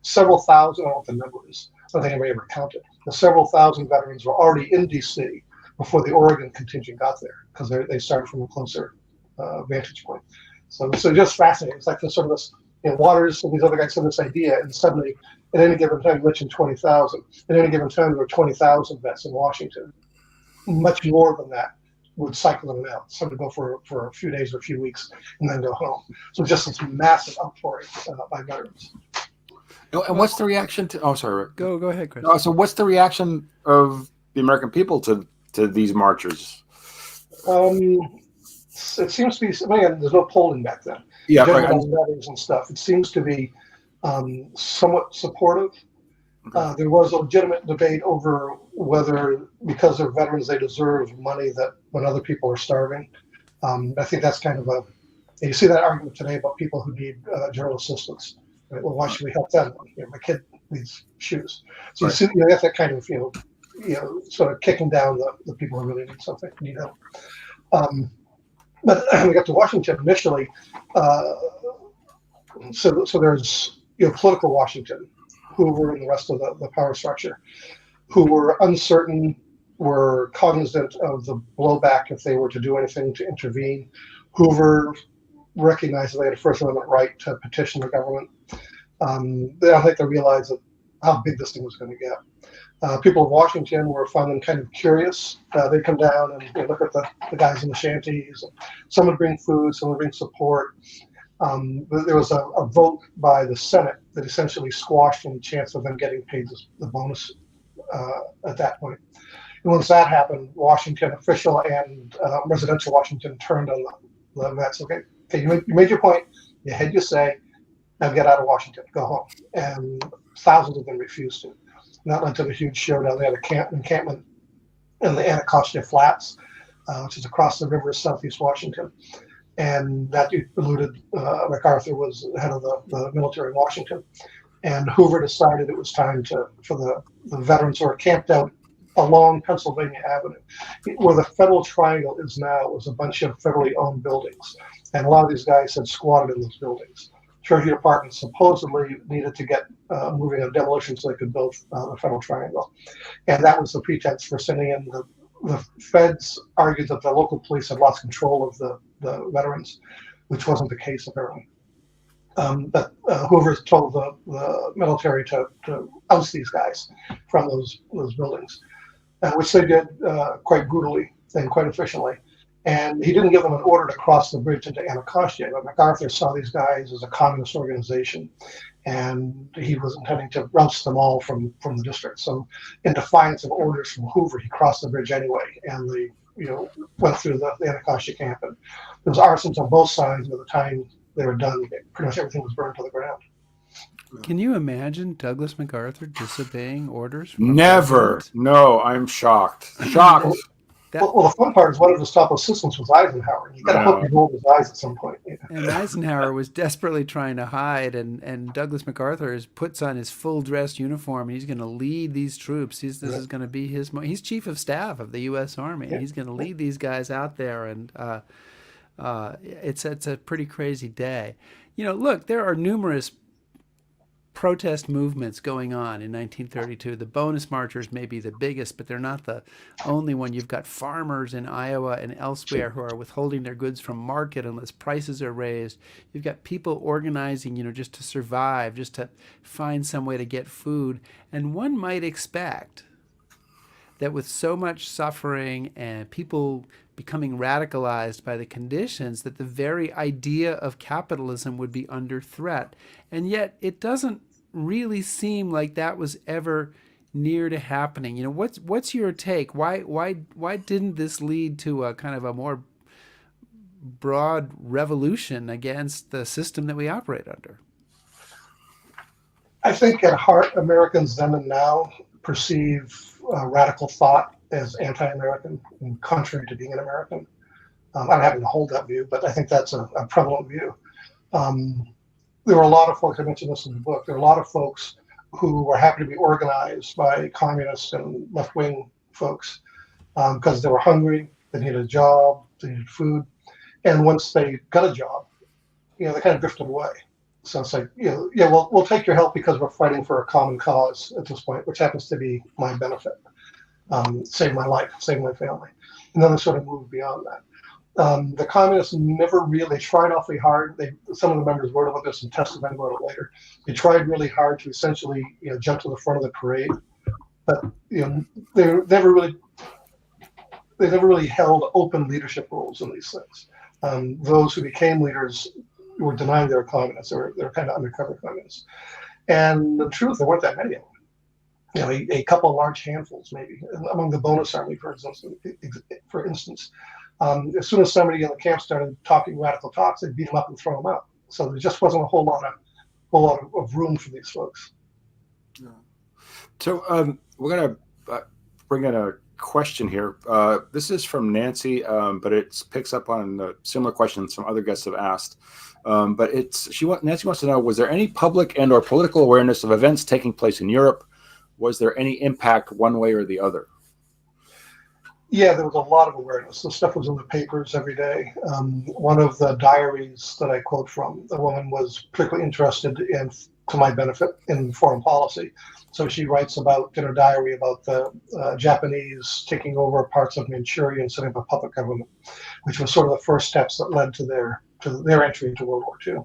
several thousand, I don't know what the number is, I don't think anybody ever counted, but several thousand veterans were already in D.C. before the Oregon contingent got there, because they started from a closer vantage point. So just fascinating. It's like this sort of this, Waters and these other guys had this idea, and suddenly, at any given time, you mentioned 20,000. At any given time, there were 20,000 vets in Washington. Much more than that would cycle in and out. Some would go for a few days or a few weeks and then go home. So just this massive outpouring by veterans. And what's the reaction to? Oh, sorry, Rick. Go ahead, Chris. So what's the reaction of the American people to these marchers? It seems to be, again, there's no polling back then. Yeah, General letters and stuff. It seems to be somewhat supportive. There was a legitimate debate over whether, because they're veterans, they deserve money that when other people are starving. I think that's kind of you see that argument today about people who need general assistance. Right? Well, why should we help them? My kid needs shoes. So you see, you have that kind of, sort of kicking down the people who really need something, need help. But when we got to Washington initially, so there's political Washington, Hoover and the rest of the power structure, who were uncertain, were cognizant of the blowback if they were to do anything to intervene. Hoover recognized that they had a First Amendment right to petition the government. I don't think they realized how big this thing was going to get. People in Washington were finding kind of curious. They'd come down and look at the guys in the shanties. Some would bring food, some would bring support. But there was a vote by the Senate that essentially squashed any chance of them getting paid the bonus at that point. And once that happened, Washington official and residential Washington turned on the vets. Okay, you made your point. You had your say. Now get out of Washington. Go home. And thousands of them refused to. And that led to the huge showdown. They had encampment in the Anacostia Flats, which is across the river of southeast Washington. And that eluded, MacArthur was the head of the military in Washington. And Hoover decided it was time for the veterans who are camped out along Pennsylvania Avenue. Where the Federal Triangle is now was a bunch of federally owned buildings. And a lot of these guys had squatted in those buildings. Treasury Department supposedly needed to get moving on demolition so they could build the Federal Triangle. And that was the pretense for sending in the feds argued that the local police had lost control of the veterans, which wasn't the case apparently. But Hoover told the military to oust these guys from those buildings, which they did quite brutally and quite efficiently. And he didn't give them an order to cross the bridge into Anacostia, but MacArthur saw these guys as a communist organization, and he was intending to roust them all from the district. So in defiance of orders from Hoover, he crossed the bridge anyway, and they went through the Anacostia camp. And there was arsons on both sides. By the time they were done, pretty much everything was burned to the ground. Can you imagine Douglas MacArthur disobeying orders? From Never. President? No, I'm shocked. Shocked. Well, the fun part is one of his top assistants was Eisenhower. You got to hope he rolled his eyes at some point. And Eisenhower was desperately trying to hide, and Douglas MacArthur puts on his full dress uniform, and he's going to lead these troops. This is going to be he's chief of staff of the U.S. Army, and he's going to lead these guys out there, and it's a pretty crazy day. Look, there are numerous protest movements going on in 1932. The bonus marchers may be the biggest, but they're not the only one. You've got farmers in Iowa and elsewhere who are withholding their goods from market unless prices are raised. You've got people organizing, just to survive, just to find some way to get food. And one might expect that with so much suffering and people becoming radicalized by the conditions, that the very idea of capitalism would be under threat. And yet it doesn't really seem like that was ever near to happening. What's your take? Why didn't this lead to a kind of a more broad revolution against the system that we operate under? I think at heart, Americans then and now perceive radical thought as anti-American and contrary to being an American. I don't happen to hold that view, but I think that's a prevalent view. There were a lot of folks, I mentioned this in the book, there were a lot of folks who were happy to be organized by communists and left-wing folks because they were hungry, they needed a job, they needed food. And once they got a job, they kind of drifted away. So it's like, we'll take your help because we're fighting for a common cause at this point, which happens to be my benefit. Save my life, save my family. And then they sort of moved beyond that. The communists never really, they tried awfully hard. Some of the members wrote about this and testified about it later. They tried really hard to essentially, jump to the front of the parade, but they never really they never really held open leadership roles in these things. Those who became leaders were denying they were communists. They were kind of undercover communists. And the truth, there weren't that many of them. You know, a couple of large handfuls, maybe among the bonus army, for instance. As soon as somebody in the camp started talking radical talks, they'd beat them up and throw them out. So there just wasn't a whole lot of room for these folks. Yeah. So we're going to bring in a question here. This is from Nancy, but it picks up on a similar question some other guests have asked. But Nancy wants to know: was there any public and/or political awareness of events taking place in Europe? Was there any impact one way or the other? Yeah, there was a lot of awareness. The stuff was in the papers every day. One of the diaries that I quote from, the woman was particularly interested in, to my benefit, in foreign policy. So she writes about, in her diary, about the Japanese taking over parts of Manchuria and setting up a puppet government, which was sort of the first steps that led to their entry into World War II.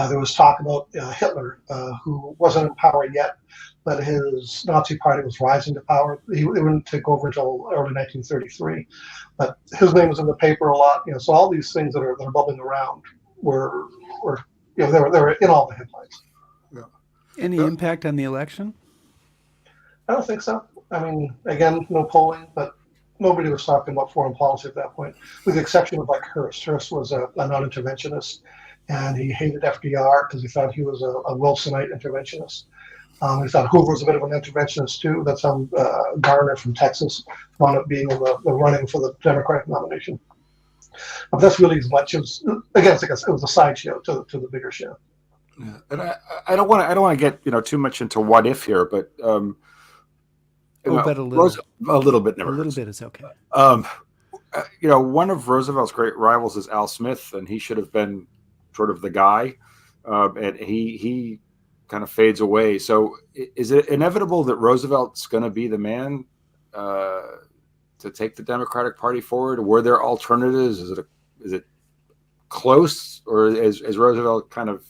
There was talk about Hitler, who wasn't in power yet, but his Nazi party was rising to power. He wouldn't take over until early 1933, but his name was in the paper a lot. You know, so all these things that are bubbling around were they were in all the headlines. Yeah. Any impact on the election? I don't think so. I mean, again, no polling, but nobody was talking about foreign policy at that point, with the exception of like Hearst. Hearst was a non-interventionist, and he hated FDR because he thought he was a Wilsonite interventionist. He thought Hoover was a bit of an interventionist too. That's how Garner from Texas wound up being in the running for the Democratic nomination. But that's really as much as, again, it was a sideshow to the bigger show. Yeah. And I don't want to get too much into what if here, but but a little bit never. A little hurts. bit is okay. One of Roosevelt's great rivals is Al Smith, and he should have been sort of the guy, and he kind of fades away. So is it inevitable that Roosevelt's going to be the man to take the Democratic Party forward? Were there alternatives? Is it close, or is Roosevelt kind of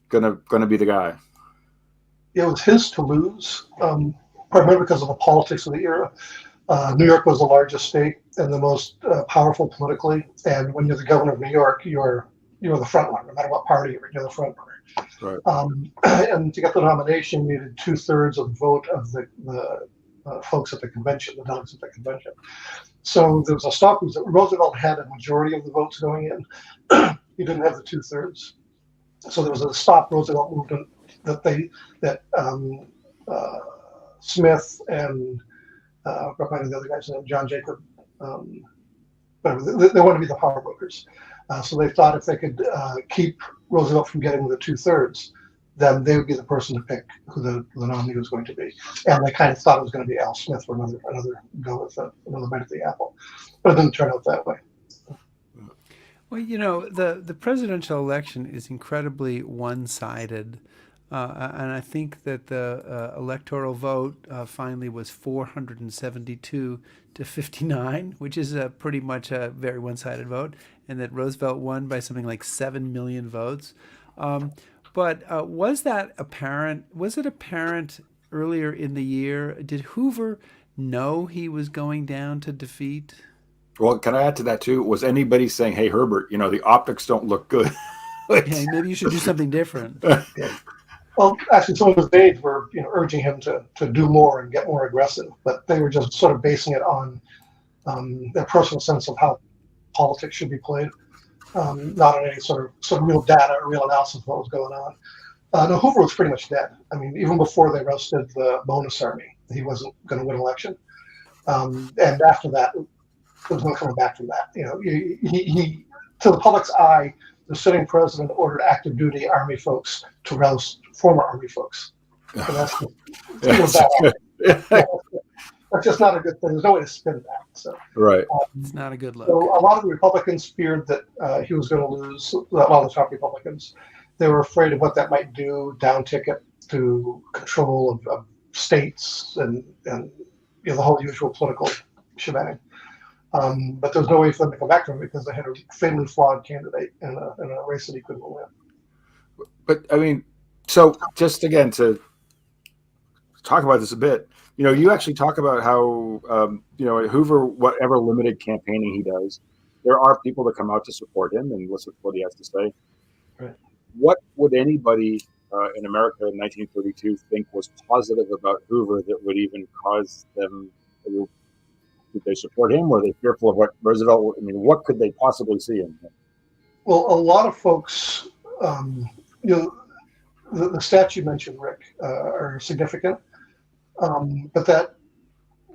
gonna be the guy? It was his to lose, primarily because of the politics of the era. New York was the largest state and the most powerful politically, and when you're the governor of New York, you're the front runner. No matter what party you're the front runner. Right. And to get the nomination, you needed 2/3 of the vote of the folks at the convention, the delegates at the convention. So there was a stop. Roosevelt had a majority of the votes going in. He didn't have the 2/3. So there was a stop Roosevelt movement that Smith and the other guy's name, John Jacob, they wanted to be the power brokers. So they thought if they could keep Roosevelt from getting the 2/3, then they would be the person to pick who the nominee was going to be. And they kind of thought it was going to be Al Smith for another go with another bite at the apple. But it didn't turn out that way. Well, the presidential election is incredibly one-sided. And I think that the electoral vote finally was 472 to 59, which is pretty much a very one-sided vote, and that Roosevelt won by something like 7 million votes. But was it apparent earlier in the year? Did Hoover know he was going down to defeat? Well, can I add to that too? Was anybody saying, "Hey, Herbert, the optics don't look good"? Yeah, maybe you should do something different. Yeah. Well, actually, some of his aides were, urging him to do more and get more aggressive, but they were just sort of basing it on their personal sense of how politics should be played, not on any sort of real data or real analysis of what was going on. No, Hoover was pretty much dead. I mean, even before they roasted the bonus army, he wasn't going to win election. And after that, there was no coming back from that. He to the public's eye, the sitting president ordered active duty Army folks to roust former Army folks. So that's just not a good thing. There's no way to spin that. So right, it's not a good look. So a lot of the Republicans feared that he was going to lose. A lot of the top Republicans, they were afraid of what that might do, down ticket to control of states and the whole usual political shebang. But there was no way for them to come back to him because they had a fatally flawed candidate in a race that he couldn't win. But I mean, so just again to talk about this a bit, You actually talk about how, at Hoover, whatever limited campaigning he does, there are people that come out to support him and listen to what he has to say. Right. What would anybody in America in 1932 think was positive about Hoover that would even cause them? Did they support him? Were they fearful of what Roosevelt? I mean, what could they possibly see in him? Well, a lot of folks, the stats you mentioned, Rick, are significant, but that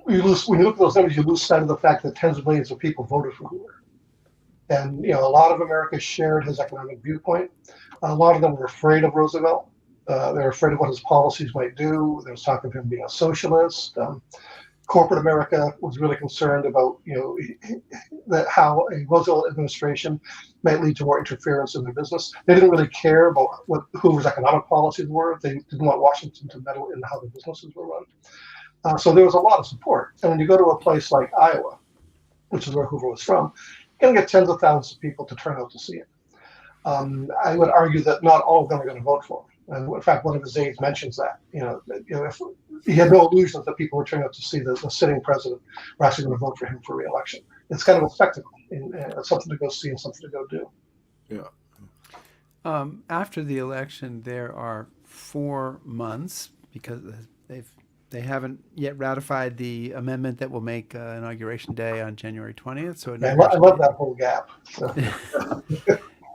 when you look at those numbers, you lose sight of the fact that tens of millions of people voted for Hoover. And a lot of America shared his economic viewpoint. A lot of them were afraid of Roosevelt. They're afraid of what his policies might do. There was talk of him being a socialist. Corporate America was really concerned about, that how a Roosevelt administration might lead to more interference in their business. They didn't really care about what Hoover's economic policies were. They didn't want Washington to meddle in how the businesses were run. So there was a lot of support. And when you go to a place like Iowa, which is where Hoover was from, you're going to get tens of thousands of people to turn out to see it. I would argue that not all of them are going to vote for him. And in fact, one of his aides mentions that, if he had no illusions that people were turning out to see the sitting president were actually going to vote for him for re-election. It's kind of a spectacle, something to go see and something to go do. Yeah. After the election, there are 4 months because they haven't yet ratified the amendment that will make Inauguration Day on January 20th. So I love that whole gap. So.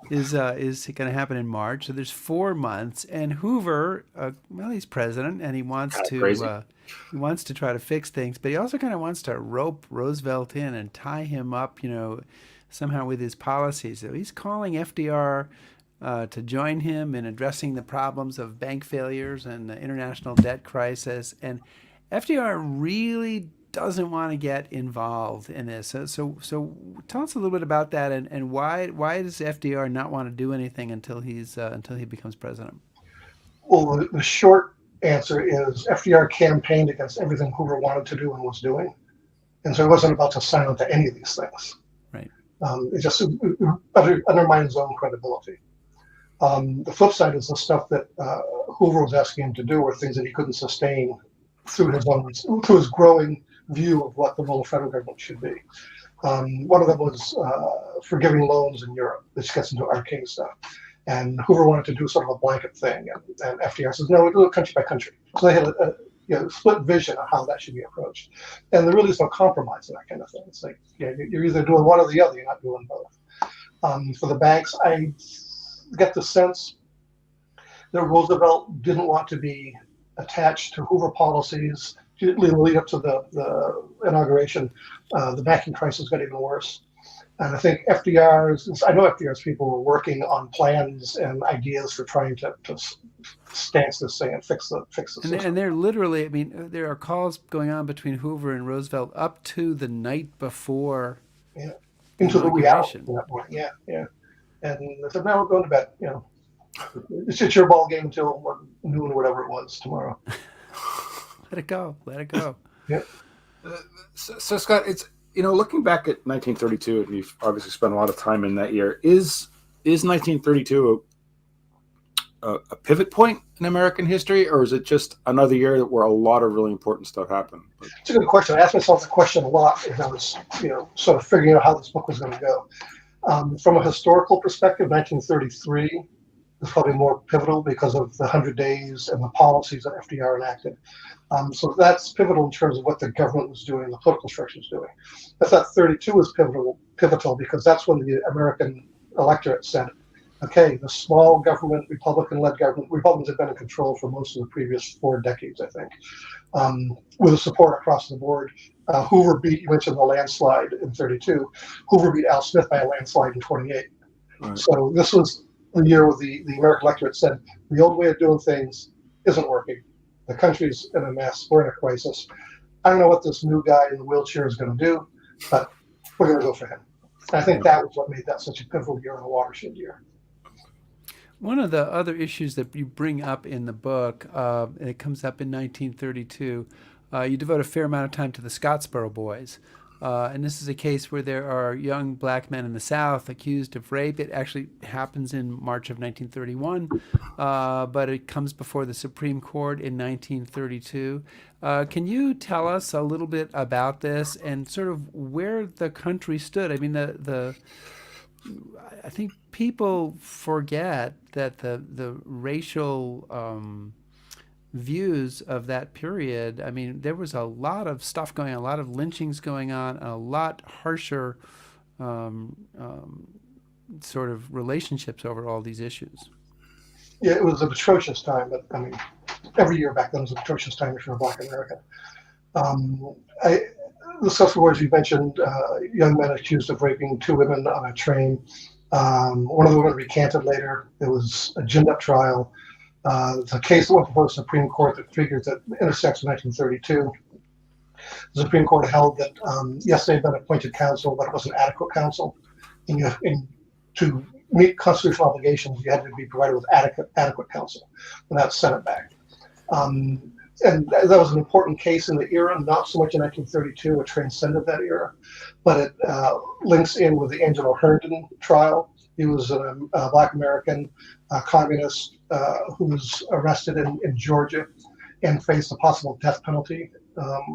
is going to happen in March. So there's 4 months, and Hoover, he's president, and he wants to try to fix things, but he also kind of wants to rope Roosevelt in and tie him up, somehow with his policies. So he's calling FDR to join him in addressing the problems of bank failures and the international debt crisis, and FDR really doesn't want to get involved in this. So tell us a little bit about that, and why does FDR not want to do anything until he becomes president? Well, the short answer is FDR campaigned against everything Hoover wanted to do and was doing, and so he wasn't about to sign on to any of these things. Right. It just undermined his own credibility. The flip side is the stuff that Hoover was asking him to do were things that he couldn't sustain through his growing view of what the role of federal government should be. One of them was forgiving loans in Europe, which gets into arcane stuff. And Hoover wanted to do sort of a blanket thing, and FDR says, no, we do it country by country. So they had a split vision of how that should be approached. And there really is no compromise in that kind of thing. It's like, you're either doing one or the other, you're not doing both. For the banks, I get the sense that Roosevelt didn't want to be attached to Hoover policies. In the lead up to the inauguration, the banking crisis got even worse. And I think I know FDR's people were working on plans and ideas for trying to stance this thing and fix the system. And they're literally, there are calls going on between Hoover and Roosevelt up to the night before. Yeah, into the reality at that point. Yeah. And they said, now we're going to bed. It's your ball game until noon or whatever it was tomorrow. Let it go. Yeah. So Scott, it's looking back at 1932, and you've obviously spent a lot of time in that year. Is 1932 a pivot point in American history, or is it just another year where a lot of really important stuff happened? It's a good question. I asked myself the question a lot as I was, sort of figuring out how this book was going to go. From a historical perspective, 1933 is probably more pivotal because of the 100 days and the policies that FDR enacted. So that's pivotal in terms of what the government was doing, the political structure was doing. I thought 32 was pivotal because that's when the American electorate said, okay, the small government, Republican-led government, Republicans have been in control for most of the previous 4 decades, I think, with the support across the board. Hoover beat, you mentioned the landslide in 32, Hoover beat Al Smith by a landslide in 28. Right. So this was the year where the American electorate said, the old way of doing things isn't working. The country's in a mess. We're in a crisis. I don't know what this new guy in the wheelchair is going to do, but we're going to go for him. And I think that was what made that such a pivotal year and a watershed year. One of the other issues that you bring up in the book, and it comes up in 1932, you devote a fair amount of time to the Scottsboro Boys. And this is a case where there are young black men in the South accused of rape. It actually happens in March of 1931, but it comes before the Supreme Court in 1932. Can you tell us a little bit about this and sort of where the country stood? I mean, I think people forget that the racial views of that period. I mean, there was a lot of stuff going on, a lot of lynchings going on, a lot harsher sort of relationships over all these issues. Yeah, it was an atrocious time, but I mean, every year back then was an atrocious time if you're a Black American. The social wars you mentioned, young men accused of raping 2 women on a train. One of the women recanted later. It was a ginned up trial. The case that went before the Supreme Court that figures that intersects with 1932. The Supreme Court held that yes, they'd been appointed counsel, but it wasn't adequate counsel. And to meet constitutional obligations, you had to be provided with adequate counsel, and that sent it back. And that was an important case in the era, not so much in 1932, it transcended that era, but it links in with the Angelo Herndon trial. He was a Black American communist who was arrested in Georgia and faced a possible death penalty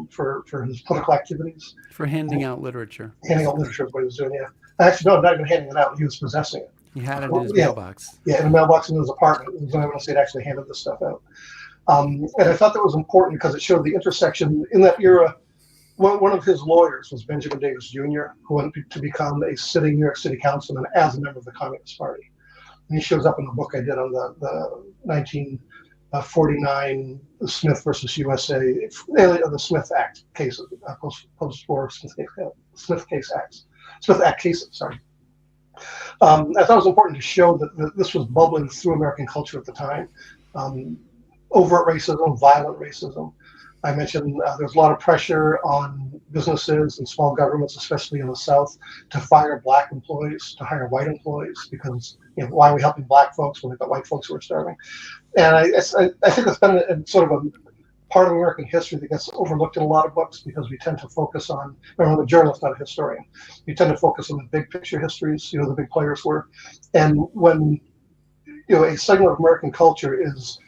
for his political activities. For handing out literature. Handing out literature is what he was doing, yeah. Actually, no, not even handing it out, he was possessing it. He had it in his mailbox. Yeah, in a mailbox in his apartment. He was the only one to say it actually handed this stuff out. And I thought that was important because it showed the intersection in that era. One of his lawyers was Benjamin Davis Jr., who went to become a sitting New York City councilman as a member of the Communist Party. And he shows up in the book I did on the 1949 Smith versus USA, the Smith Act cases, post-war Smith Act cases. Sorry. I thought it was important to show that this was bubbling through American culture at the time. Overt racism, violent racism. I mentioned there's a lot of pressure on businesses and small governments, especially in the South, to fire Black employees, to hire white employees, because why are we helping Black folks when we've got white folks who are starving? And I think it's been a sort of a part of American history that gets overlooked in a lot of books because we tend to focus on, remember, I'm a journalist, not a historian. We tend to focus on the big picture histories, the big players were. And when a segment of American culture is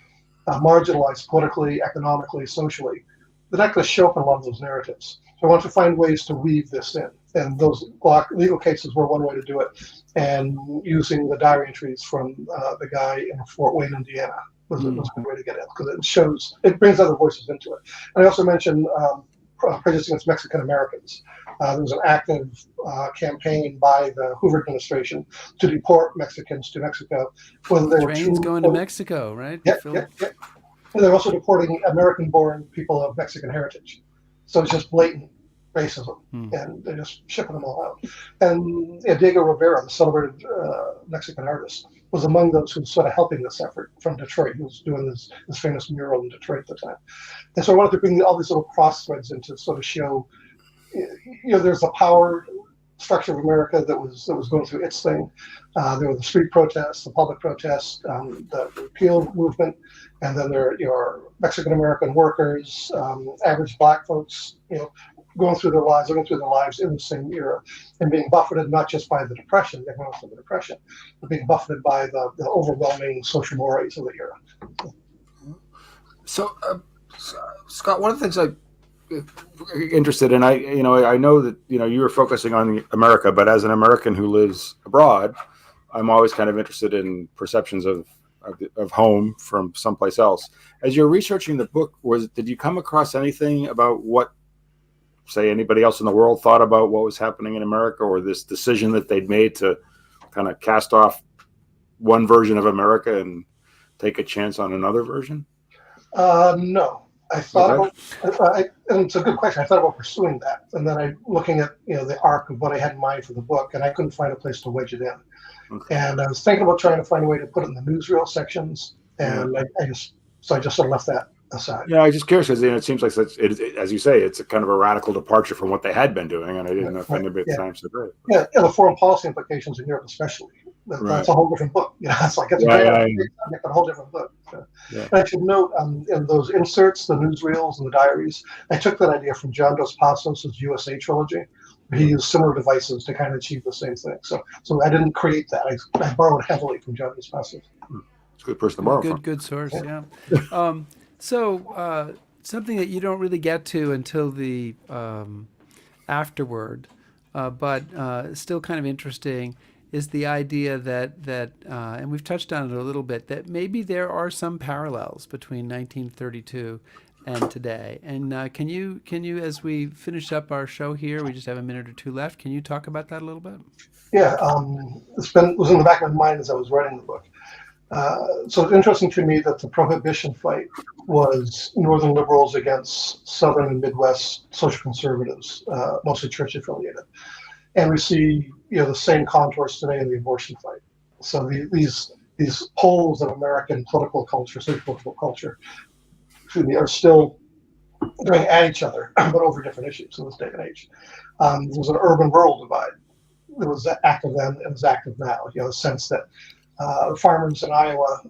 marginalized politically, economically, socially, they're not going to show up in a lot of those narratives. So I want to find ways to weave this in. And those legal cases were one way to do it. And using the diary entries from the guy in Fort Wayne, Indiana, was a good way to get it, because it brings other voices into it. And I also mentioned prejudice against Mexican Americans. There was an active campaign by the Hoover administration to deport Mexicans to Mexico. Whether they were trains going to Mexico, right? Yeah. And they're also deporting American-born people of Mexican heritage. So it's just blatant racism, and they're just shipping them all out. And Diego Rivera, the celebrated Mexican artist, was among those who was sort of helping this effort from Detroit. He was doing this famous mural in Detroit at the time. And so I wanted to bring all these little cross threads in to sort of show, there's a power structure of America that was going through its thing. There were the street protests, the public protests, the repeal movement, and then there are Mexican American workers, average Black folks, living through their lives in the same era, and being buffeted not just by the Depression, the economic depression, but being buffeted by the overwhelming social mores of the era. So, Scott, one of the things I'm interested in, I know that you were focusing on America, but as an American who lives abroad, I'm always kind of interested in perceptions of home from someplace else. As you're researching the book, did you come across anything about what, say, anybody else in the world thought about what was happening in America, or this decision that they'd made to kind of cast off one version of America and take a chance on another version? No. I thought about, and it's a good question. I thought about pursuing that, and then looking at the arc of what I had in mind for the book, and I couldn't find a place to wedge it in. Okay. And I was thinking about trying to find a way to put it in the newsreel sections, and I just sort of left that aside. Yeah, I'm just curious because it seems like as you say, it's a kind of a radical departure from what they had been doing, and I didn't know if anybody at the time said great. Yeah, the foreign policy implications in Europe, especially. That's a whole different book. It's like it's a whole different book. And I should note in those inserts, the newsreels and the diaries, I took that idea from John Dos Passos' USA trilogy. he used similar devices to kind of achieve the same thing. So I didn't create that. I borrowed heavily from Johnny's message. It's a good person to borrow from. Good source, yeah. Something that you don't really get to until the afterward, but still kind of interesting, is the idea that and we've touched on it a little bit, that maybe there are some parallels between 1932 and today. And can you, as we finish up our show here, we just have a minute or two left, can you talk about that a little bit? Yeah, it was in the back of my mind as I was writing the book. So it's interesting to me that the prohibition fight was Northern liberals against Southern and Midwest social conservatives, mostly church affiliated. And we see, the same contours today in the abortion fight. So these poles of American political culture, social political culture, are still going at each other, but over different issues in this day and age. There was an urban-rural divide. There was active then and is active now. The sense that farmers in Iowa,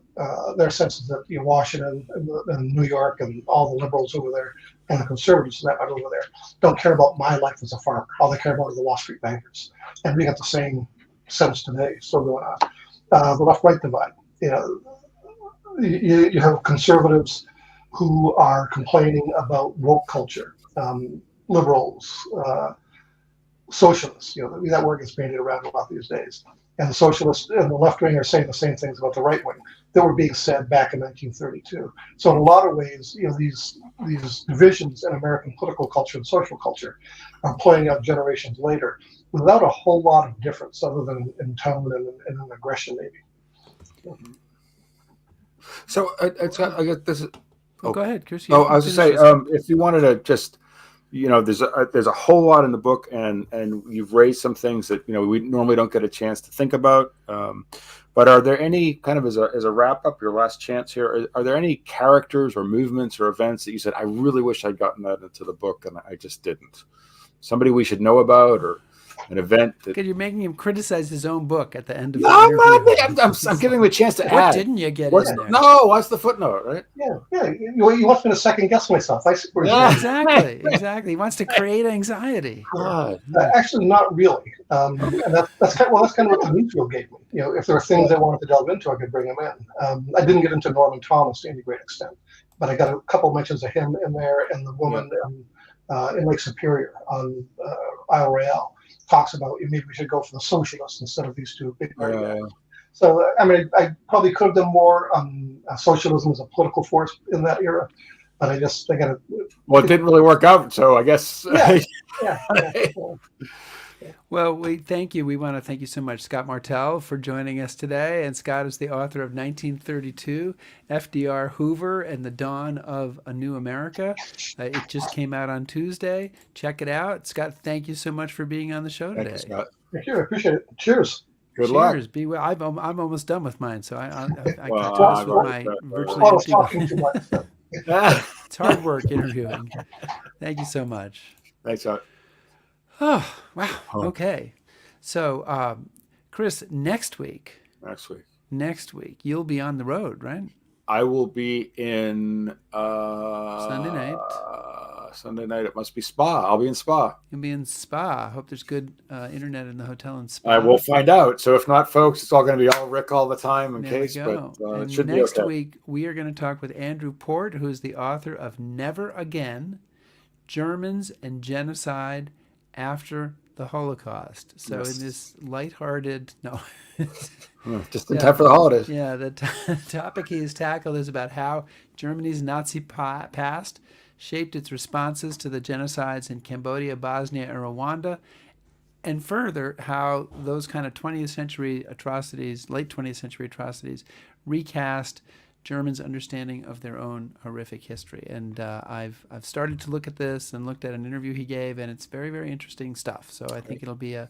their sense is that Washington and New York and all the liberals over there and the conservatives that are over there don't care about my life as a farmer. All they care about are the Wall Street bankers. And we got the same sense today still going on. The left-right divide. You have conservatives who are complaining about woke culture, liberals, socialists. That word gets bandied around a lot these days. And the socialists and the left wing are saying the same things about the right wing that were being said back in 1932. So in a lot of ways, these divisions in American political culture and social culture are playing out generations later without a whole lot of difference other than in tone and in aggression, maybe. So I guess this is. Oh, go ahead, Chris. I was to say, if you wanted to just. There's a whole lot in the book, and you've raised some things that we normally don't get a chance to think about. But are there any kind of as a wrap up, your last chance here? Are there any characters or movements or events that you said I really wish I'd gotten that into the book and I just didn't? Somebody we should know about, or an event that you're making him criticize his own book at the end of the interview. I'm giving him a chance to add. What didn't you get in there? No, what's the footnote, right? Yeah. You want me to second guess myself. Exactly. He wants to create anxiety. Actually, not really. And that's kind of what the newsreel gave me. If there were things I wanted to delve into, I could bring them in. I didn't get into Norman Thomas to any great extent, but I got a couple mentions of him in there, and the woman in Lake Superior on Isle Royale talks about maybe we should go for the socialists instead of these two big party guys. So, I probably could have done more on socialism as a political force in that era, but I got to. Well, it didn't really work out, so I guess. Yeah. Well, we thank you. We want to thank you so much, Scott Martelle, for joining us today. And Scott is the author of 1932, FDR, Hoover, and the Dawn of a New America. It just came out on Tuesday. Check it out. Scott, thank you so much for being on the show today. Thank you, Scott. Thank you. I appreciate it. Cheers. Good luck. Cheers. Be well. I'm almost done with mine, so I Well, can toss with my virtually empty bottle. It's hard work interviewing. Thank you so much. Thanks, Scott. Oh, wow. Okay. So, Chris, next week, you'll be on the road, right? I will be in Sunday night. Sunday night. It must be Spa. I'll be in Spa. You'll be in Spa. I hope there's good internet in the hotel in Spa. I will find out. So if not, folks, it's all going to be all Rick all the time in there case. But it should be okay. Next week, we are going to talk with Andrew Port, who is the author of Never Again, Germans and Genocide After the Holocaust. So in this lighthearted, just in time for the holidays. Yeah, the topic he has tackled is about how Germany's Nazi past shaped its responses to the genocides in Cambodia, Bosnia, and Rwanda, and further, how those kind of 20th century atrocities, late 20th century atrocities, recast Germans' understanding of their own horrific history. And I've started to look at this and looked at an interview he gave, and it's very, very interesting stuff. So I think it'll be a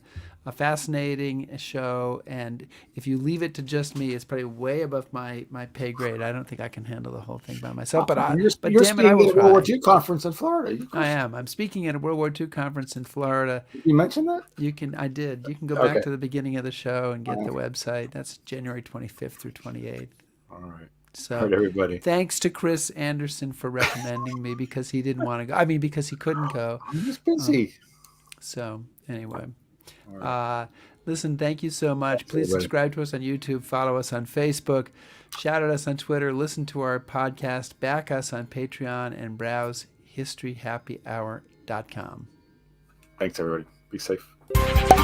fascinating show. And if you leave it to just me, it's probably way above my pay grade. I don't think I can handle the whole thing by myself. But you're speaking at a World War II conference in Florida. I am. I'm speaking at a World War II conference in Florida. You mentioned that? I did. You can go back to the beginning of the show and get the website. That's January 25th through 28th. All right. So everybody. Thanks to Chris Anderson for recommending me because he didn't want to go. I mean, because he couldn't go. I'm just busy. So Anyway, All right. listen, thank you so much. Thanks, Please everybody. subscribe to us on YouTube, follow us on Facebook, shout at us on Twitter, listen to our podcast, back us on Patreon, and browse historyhappyhour.com. Thanks, everybody. Be safe.